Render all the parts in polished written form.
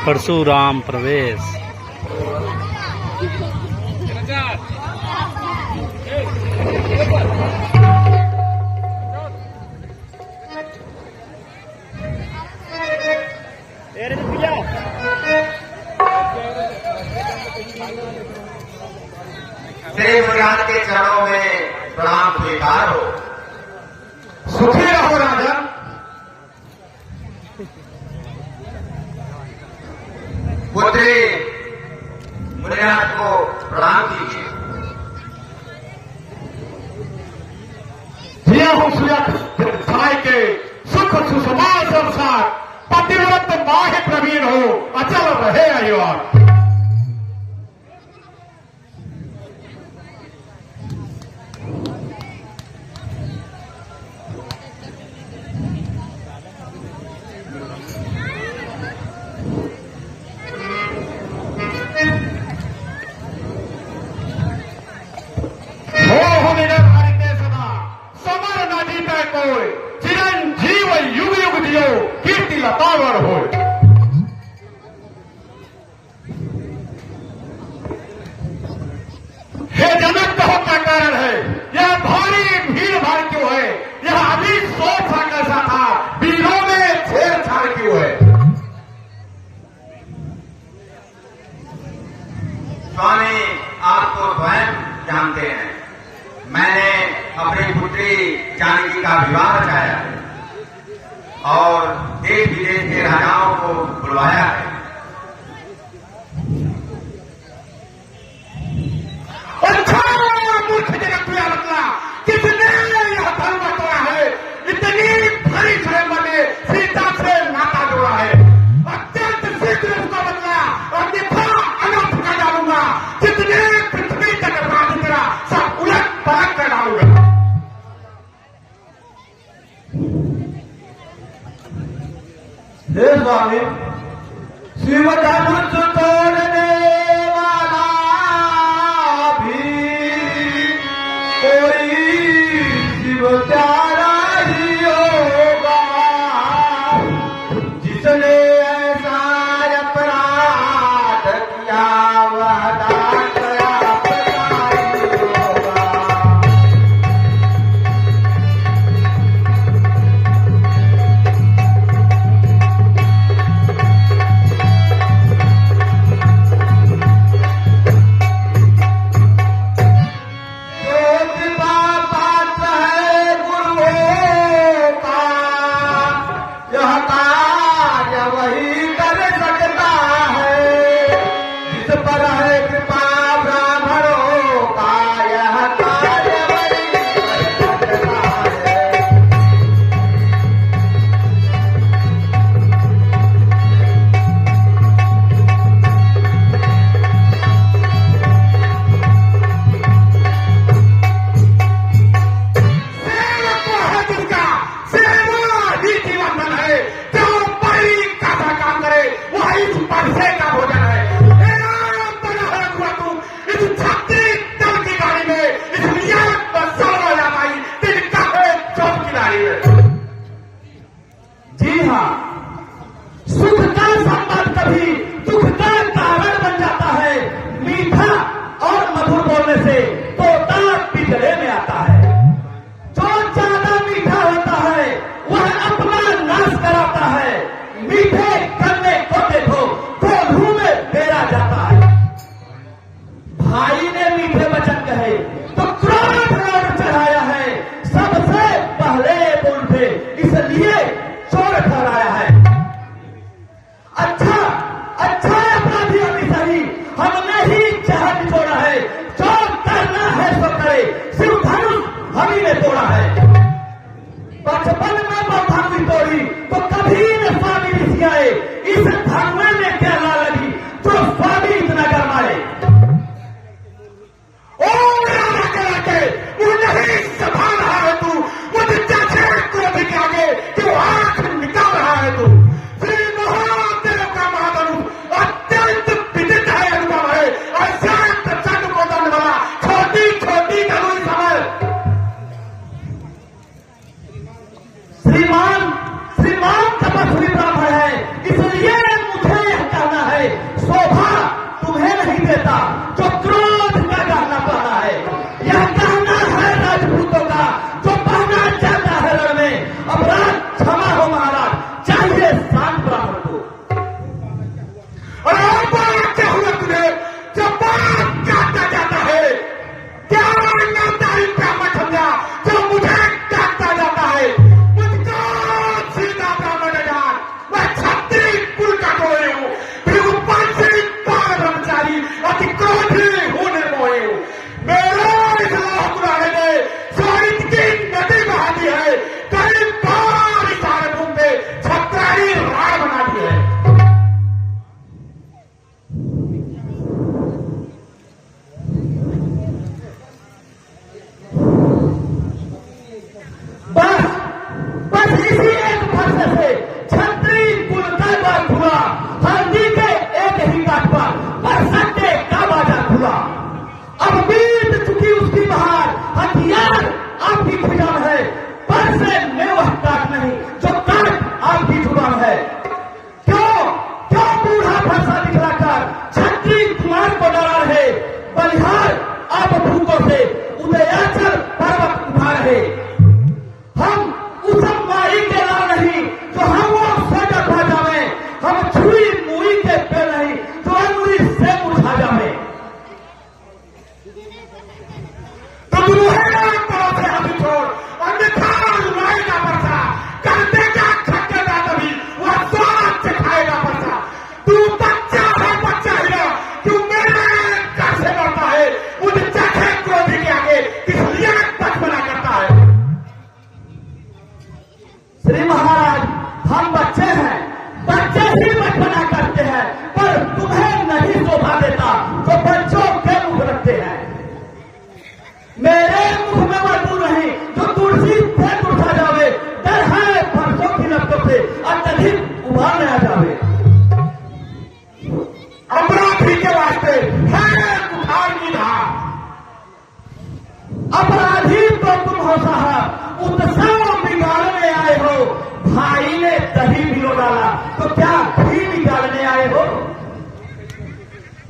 परशुराम प्रवेश। श्री मुनिराज के चरणों में प्रणाम स्वीकार हो। सुखी रहो राजन। पुत्री मुनिराज को प्रणाम कीजिए। जिया हो सुय के सुख सुषमा संसार, पतिव्रत माह प्रवीण हो, अचल रहे अयोर। चिरंजीव युग युग दियो, कीर्ति लतावर हो। हे जनक, कहो क्या कारण है? यह भारी भीड़ भाड़ क्यों है? यह अभी सोच सा कैसा था, वीरों में छेड़छाड़ क्यों है? स्वामी, आप तो स्वयं जानते हैं, मैंने अपनी पुत्री जानकी का विवाह रचाया है और देश विदेश के राजाओं को बुलवाया है। मूर्ख जगत में बदला, किसने यह धर्म तोड़ा है? इतनी बड़ी स्वयं ने सीता से नाता जोड़ा है। अत्यंत शीघ्र उसको बदला और निभा अनर्थ कर डालूंगा। जितने पृथ्वी तक राज तेरा सब उलट पलट कर डालूंगा। हे स्वामी, शिव धनुष तोड़ने वाला भी कोई शिव प्यारा ही होगा, जिसने ऐसा अपराध किया वह दास अपराधी होगा।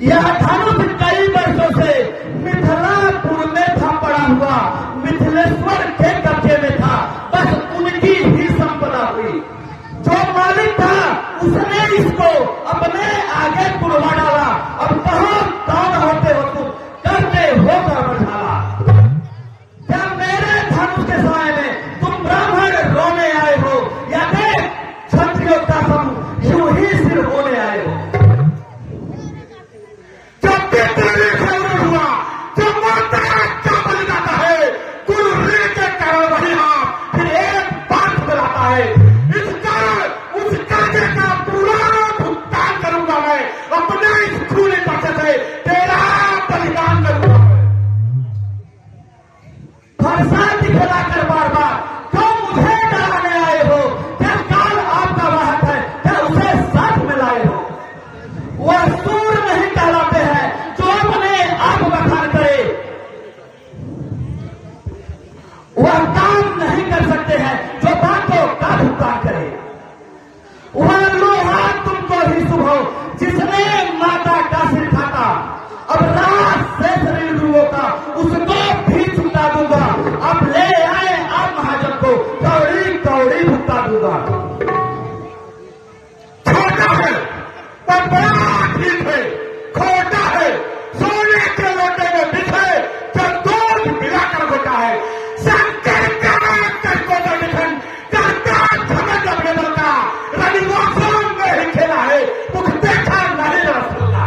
यह धनुष कई वर्षों से मिथिलापुर में था पड़ा हुआ, मिथिलेश्वर के कब्जे में था, बस उनकी ही संपदा हुई। जो मालिक था उसने इसको अपने आगे कुड़वा डाला। अब बहुत कौन होते हो तुम, करते हो कर ढाला। जब मेरे धनुष के साय में तुम ब्राह्मण रोने आए हो, या देख क्षत्रियों का समूह यूं ही सिर होने आए हो। जब भी तेरे खबर हुआ, जब माता क्या बन जाता है, कुल ऋण के कारण वही हाथ फिर एक बात दिलाता है। इस कारण उस कर्जे का पूरा भुगतान करूंगा मैं, अपने इस खूनी पैसे से तेरा बलिदान करूंगा मैं। फरसा दिखलाकर बार बार क्यों मुझे डराने आए हो? क्या काल आपका वाहक है, क्या उसे साथ में लाए हो? वह सूर नहीं कहलाते हैं जो अपने आप बखान करे, वह काम नहीं कर सकते हैं जो बातों का भुगतान करे। वह लोहा तुमको ही शुभ हो जिसने माता का सिर काटा, अब रात से शरीर गुरुओं का उसको भी छुटा दूंगा। अब ले आए आप महाजन को, कौड़ी कौड़ी भुगता दूंगा। छोटा है पर बड़ा ठीक है, खोटा है सोने के लोटे में बिछे जो दूध मिलाकर होता है। शंकर का को निखंड करता झमक अपने दल का रविवासों में ही खेला है, मुख देखा नहीं रह सकता।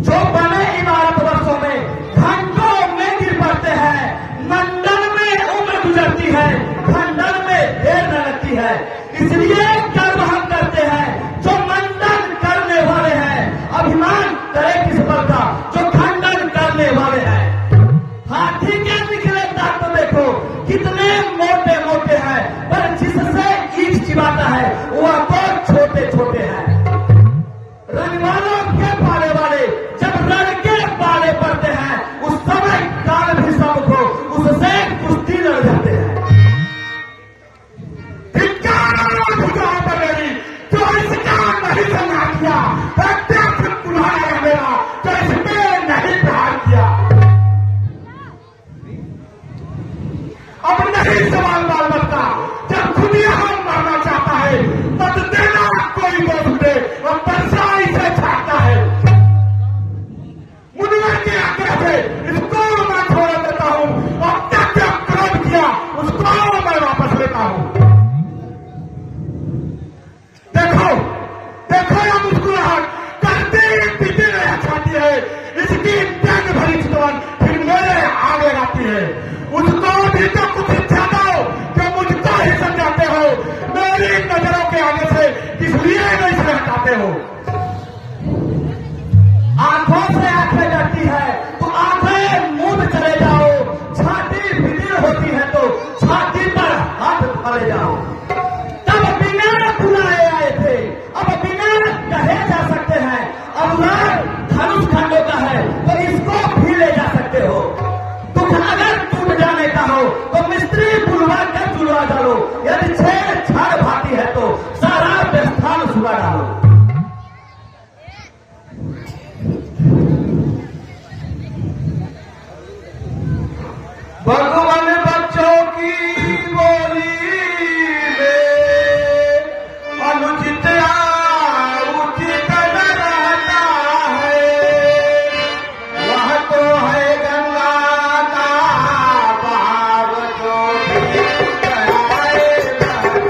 जो बने इमारत वर्षों में घंटों में गिर पड़ते हैं, मंडल में उम्र गुजरती है, खंडन में देर न लगती है। इसलिए कर्म हम करते हैं जो मंडन करने वाले हैं, अभिमान करे किस पर का जो खंडन करने वाले हैं। हाथी के निकले दांत तो देखो कितने मोटे मोटे हैं, पर जिससे ईंट चिबाता है वह तो छोटे छोटे हैं। रंगवालों के पाले वाले जब रण के पाले पड़ते हैं, उस समय काल भी सबको उससे कुश्ती लड़ जाते हैं। जो इसका नहीं समझा किया, प्रत्यक्ष कुल्हाड़ा मेरा जो इसमें नहीं प्रहार किया। अब नहीं सवाल बाल बच्चा, जब खुद यहाँ मरना चाहता है मत देना कोई दोस्त दे, और परसाई से छाटता है। मुनवर के आग्रह से इसको मैं छोड़ देता हूँ, और तक जब क्रोध किया उसको मैं वापस लेता हूँ। देखो देखो यह मुस्कुराहट करते पीते रह जाती है, इसकी टंग भरी चितवन फिर मेरे आग लगाती है। उसको भी तो कुछ इच्छा दो जो मुझको ही समझाते हो, मेरी नजरों के आगे से किस लिए नहीं से हटाते हो। आंखों से आंखें डरती है तो आंखें मूंद चले जाओ, छाती भिड़ी होती है तो छाती पर हाथ धरे जाओ। तब बिना बुलाए आए थे, अब बिना कहे जा सकते हैं। अनुराग धनुष खंडों का है तो इसको भी ले जा सकते हो। दुख अगर टूट जाने का हो तो मिस्त्री बुलवा कर जुड़वा डालो, यदि छेड़छाड़ भाती है तो सारा व्यवस्थान सुना डालो। भगवान बच्चों की बोली में अनुचित उचित न रहता है, वह तो है गंगा का भाव जो भी कराए रहता है।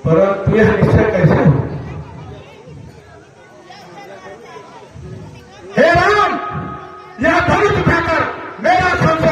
परंतु यह निश्चय कैसे हो? हे राम, यह धनुष उठाकर मेरा संशय